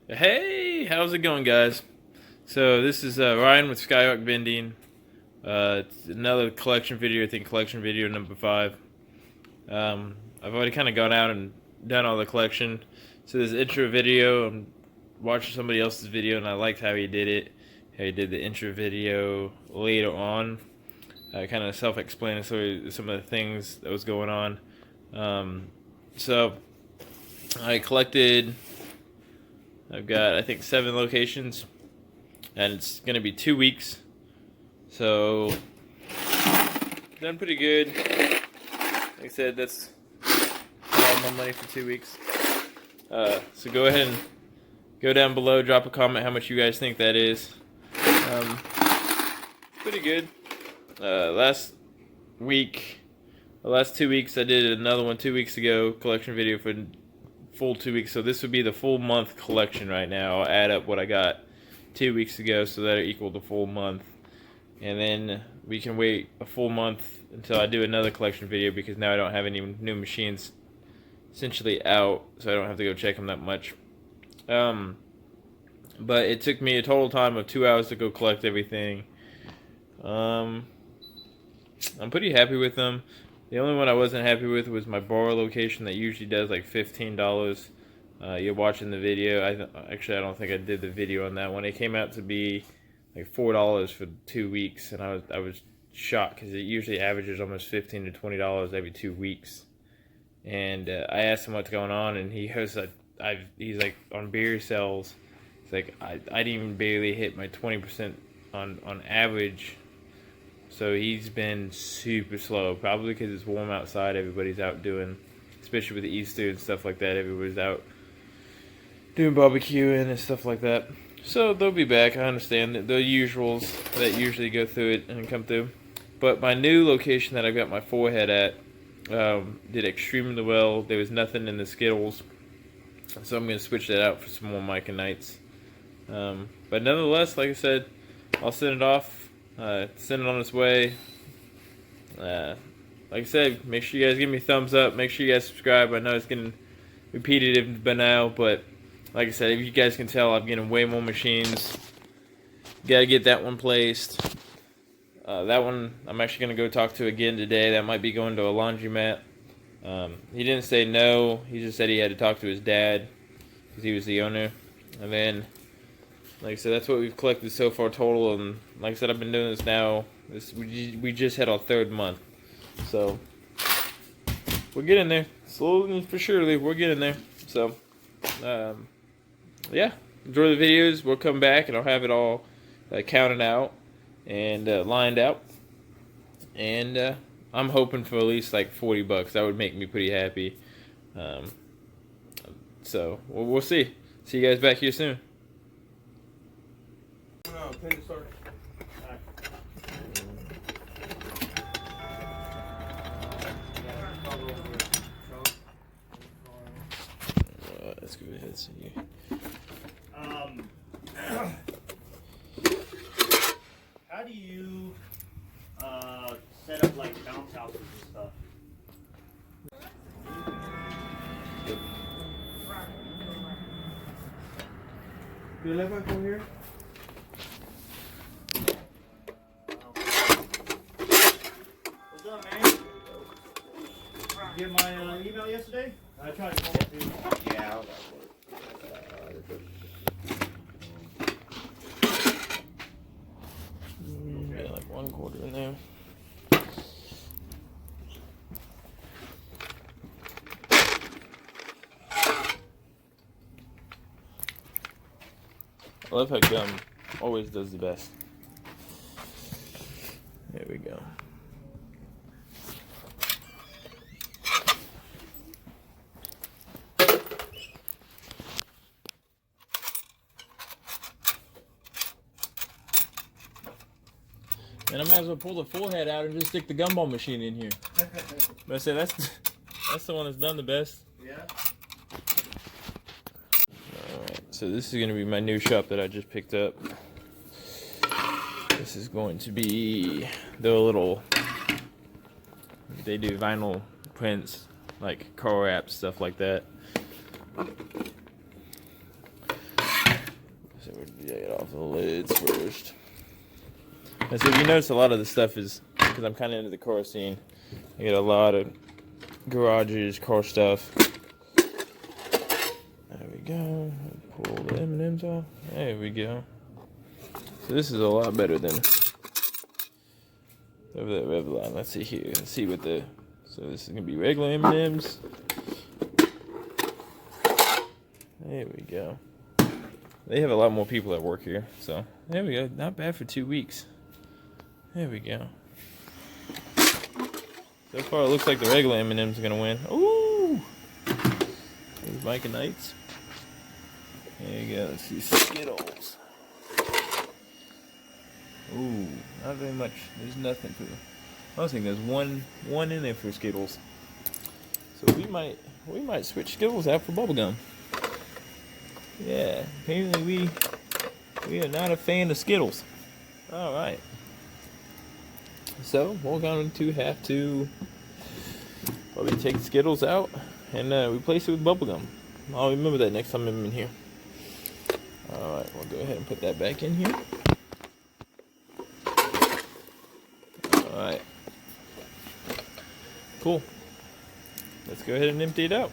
Hey, how's it going, guys? So this is Ryan with Skyhawk Vending. It's another collection video. I think collection video number 5. I've already kind of gone out and done all the collection. So this intro video, I'm watching somebody else's video, and I liked how he did it. How he did the intro video later on, kind of self-explanatory some of the things that was going on. So I collected. I've got, I think, 7 locations, and it's going to be 2 weeks. So, done pretty good. Like I said, that's all my money for 2 weeks. So go ahead and go down below, drop a comment how much you guys think that is. Pretty good. Last 2 weeks, I did another one 2 weeks ago, collection video for full 2 weeks. So this would be the full month collection right now. I'll add up what I got 2 weeks ago, so that'll equal the full month. And then we can wait a full month until I do another collection video, because now I don't have any new machines essentially out, so I don't have to go check them that much. But it took me a total time of 2 hours to go collect everything. I'm pretty happy with them. The only one I wasn't happy with was my borrow location that usually does like $15. You're watching the video. I don't think I did the video on that one. It came out to be like $4 for 2 weeks, and I was shocked because it usually averages almost $15 to $20 every 2 weeks. And I asked him what's going on, and he's like, on beer sales, it's like I didn't even barely hit my 20% on average. So he's been super slow, probably because it's warm outside. Everybody's out doing, especially with the Easter and stuff like that, everybody's out doing barbecuing and stuff like that. So they'll be back. I understand that the usuals that usually go through it and come through. But my new location that I got my forehead at did extremely well. There was nothing in the Skittles, so I'm going to switch that out for some more Mike and Knights. But nonetheless, like I said, I'll send it off. Send it on its way. Like I said, make sure you guys give me a thumbs up. Make sure you guys subscribe. I know it's getting repetitive by now, but like I said, if you guys can tell, I'm getting way more machines. Gotta get that one placed. That one I'm actually gonna go talk to again today. That might be going to a laundromat. He didn't say no. He just said he had to talk to his dad because he was the owner. And then, like I said, that's what we've collected so far total. And like I said, I've been doing this now. We just had our 3rd month. So we're getting there. Slowly but surely, we're getting there. So, yeah. Enjoy the videos. We'll come back and I'll have it all counted out and lined out. And I'm hoping for at least like $40. That would make me pretty happy. So we'll see. See you guys back here soon. Let's go ahead and see. How do you set up like bounce houses and stuff? Do you live back over here? What's up, man? You get my email yesterday? I tried to call it too. Yeah, that works. Yeah, like 1/4 in there. I love how gum always does the best. There we go. And I might as well pull the forehead out and just stick the gumball machine in here. But I say that's the one that's done the best. Yeah. Alright, so this is going to be my new shop that I just picked up. This is going to be they do vinyl prints, like car wraps, stuff like that. So we're get off the lids first. And so if you notice, a lot of the stuff is because I'm kind of into the car scene. I get a lot of garages, car stuff. There we go. Pull the M&Ms off. There we go. So this is a lot better than over that Revlon. Let's see here. Let's see what the. So this is gonna be regular M&Ms. There we go. They have a lot more people that work here, so there we go. Not bad for 2 weeks. There we go. So far, it looks like the regular M&Ms are gonna win. Ooh! There's Mike and Knights. There you go. Let's see Skittles. Ooh, not very much. There's nothing for. I was thinking there's one in there for Skittles. So we might switch Skittles out for bubblegum. Yeah, apparently we are not a fan of Skittles. All right. So we're going to have to probably take Skittles out and replace it with bubblegum. I'll remember that next time I'm in here. All right, we'll go ahead and put that back in here. All right. Cool. Let's go ahead and empty it out.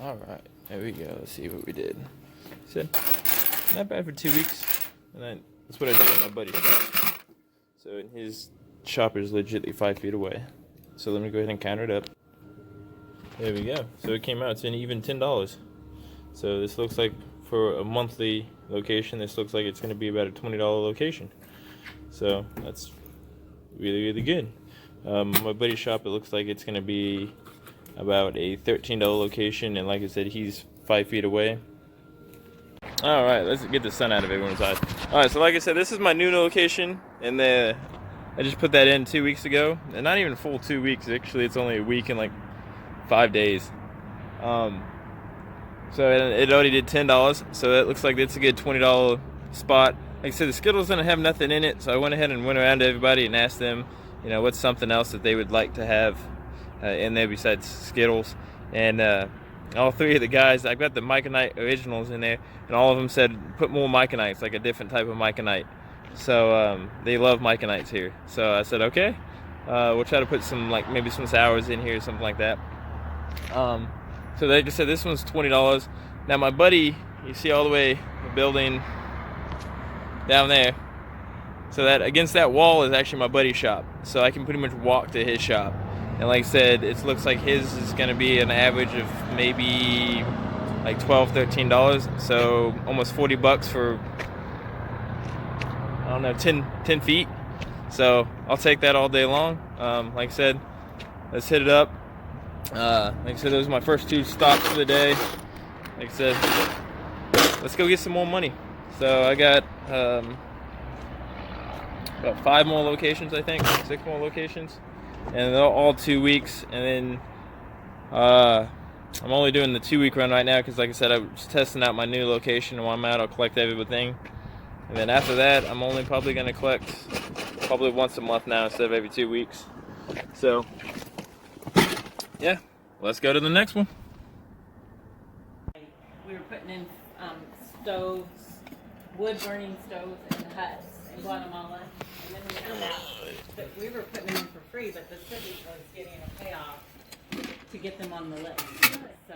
All right, there we go. Let's see what we did. Said not bad for 2 weeks, and that's what I did at my buddy's shop. So his shop is legitimately 5 feet away. So let me go ahead and counter it up. There we go. So it came out to an even $10. So this looks like, for a monthly location, this looks like it's going to be about a $20 location. So that's really, really good. My buddy's shop, it looks like it's going to be about a $13 location, and like I said, he's 5 feet away. All right, let's get the sun out of everyone's eyes. All right, so like I said, this is my new location, and I just put that in 2 weeks ago, and not even full 2 weeks. Actually, it's only a week and like 5 days. So it already did $10, so that looks like it's a good $20 spot. Like I said, the Skittles didn't have nothing in it, so I went ahead and went around to everybody and asked them, you know, what's something else that they would like to have in there besides Skittles. And all three of the guys, I've got the Myconite originals in there, and all of them said put more Myconites, like a different type of Myconite. So they love Myconites here. So I said, okay, we'll try to put some, like maybe some sours in here or something like that. So like I said, this one's $20. Now my buddy, you see all the way the building down there. So that against that wall is actually my buddy's shop. So I can pretty much walk to his shop. And like I said, it looks like his is going to be an average of maybe like $12, $13. So almost $40 for, I don't know, 10 feet. So I'll take that all day long. Like I said, let's hit it up. Like I said, those are my first 2 stops for the day. Like I said, let's go get some more money. So I got about 5 more locations, I think, 6 more locations, and they're all 2 weeks. And then I'm only doing the 2-week run right now because, like I said, I was testing out my new location, and when I'm out, I'll collect everything. And then after that, I'm only probably going to collect probably once a month now instead of every 2 weeks. So yeah, let's go to the next one. We were putting in stoves, wood-burning stoves in huts in Guatemala, and then we found out that we were putting them in for free, but the city was getting a payoff to get them on the list. So,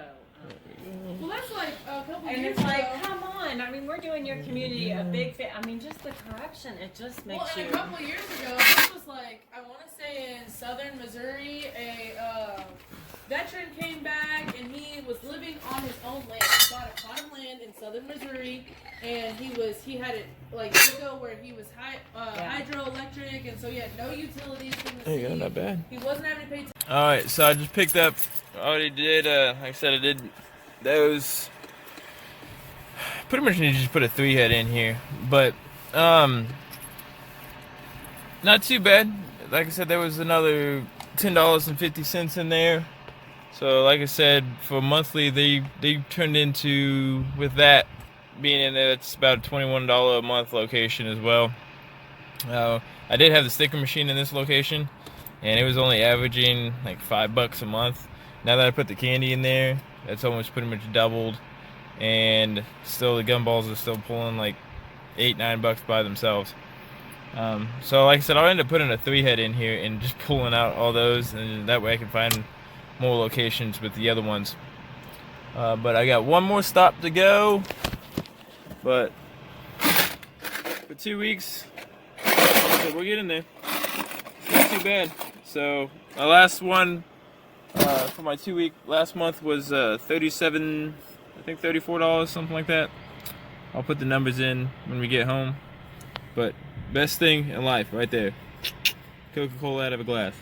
well, that's like a couple and years it's like, ago. come on! I mean, we're doing your community a big favor. I mean, just the corruption, it just makes Well, and you. a couple years ago, this was like, I want to say in southern Missouri, a veteran came back and he was living on his own land. He bought a plot of land in southern Missouri, and he had it like Chico where he was hydroelectric, and so he had no utilities from the There you go, city. not bad. He wasn't having to pay. All right, so I just picked up. I already did. Like I said, I did those. Pretty much need to just put a 3-head in here, but not too bad. Like I said, there was another $10.50 in there. So like I said, for monthly, they turned into, with that being in there, it's about a $21 a month location as well. I did have the sticker machine in this location, and it was only averaging like $5 a month. Now that I put the candy in there, that's almost pretty much doubled, and still the gumballs are still pulling like $8-9 by themselves. So like I said, I'll end up putting a 3-head in here and just pulling out all those, and that way I can find more locations with the other ones. But I got one more stop to go, but for 2 weeks, so we're getting there. It's not too bad. So my last one for my 2-week last month was $37, I think $34, something like that. I'll put the numbers in when we get home. But best thing in life, right there. Coca-Cola out of a glass.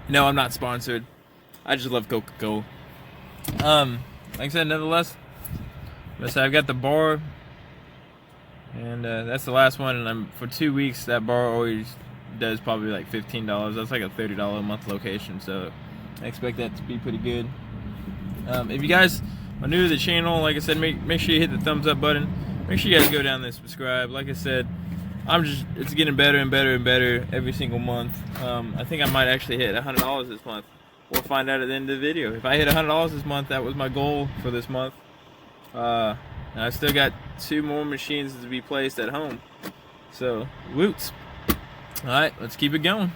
No, I'm not sponsored. I just love Coca-Cola. Like I said, nevertheless, I've got the bar, and that's the last one. And for 2 weeks, that bar always does probably like $15. That's like a $30 a month location, so I expect that to be pretty good. If you guys are new to the channel, like I said, make sure you hit the thumbs up button. Make sure you guys go down there and subscribe. Like I said, it's getting better and better and better every single month. I think I might actually hit $100 this month. We'll find out at the end of the video. If I hit $100 this month, that was my goal for this month. I still got 2 more machines to be placed at home. So, woots. Alright, let's keep it going.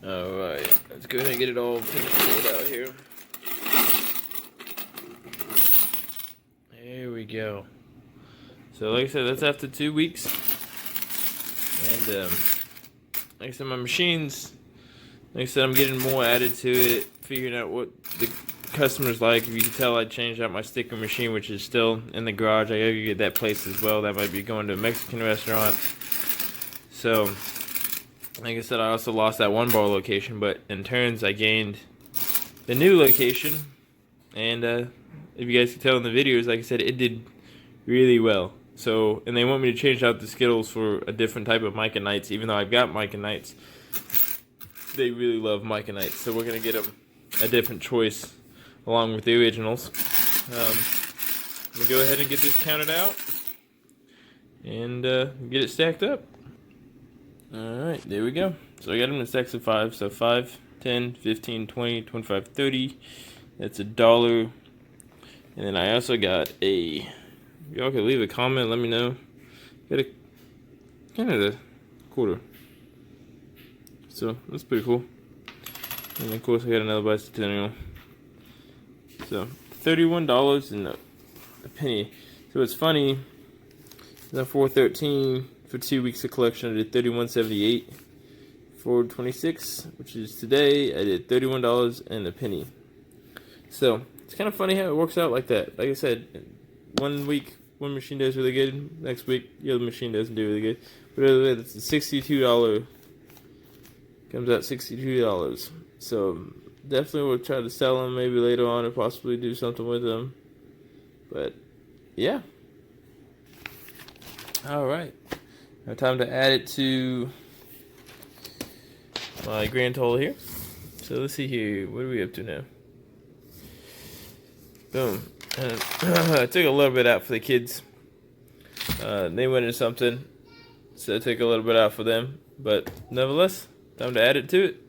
Alright, let's go ahead and get it all finished out here. There we go. So like I said, that's after 2 weeks. And like I said, my machines, like I said, I'm getting more added to it, figuring out what the customers like. If you can tell, I changed out my sticker machine, which is still in the garage. I gotta get that placed as well. That might be going to a Mexican restaurant. So like I said, I also lost that one bar location, but in turns I gained the new location. And if you guys can tell in the videos, like I said, it did really well. So, and they want me to change out the Skittles for a different type of Mike and Knights, even though I've got Mike and Knights. They really love Mike and Knights, so we're gonna get them a different choice along with the originals. I'm gonna go ahead and get this counted out and get it stacked up. Alright, there we go. So I got them in stacks of 5. So 5, 10, 15, 20, 25, 30. That's $1. And then I also got a... Y'all can leave a comment, let me know. Got a Canada quarter. So that's pretty cool. And of course I got another bicentennial. So $31 and a penny. So it's funny. The $4.13 for 2 weeks of collection. I did $31.78. $4.26, which is today, I did $31 and a penny. So it's kind of funny how it works out like that. Like I said, 1 week one machine does really good. Next week the other machine doesn't do really good. But other way, that's a $62. Comes out $62. So definitely we'll try to sell them maybe later on or possibly do something with them. But yeah. Alright. Now time to add it to my grand total here. So let's see here. What are we up to now? Boom. I took a little bit out for the kids. They wanted something. So I took a little bit out for them. But nevertheless, time to add it to it.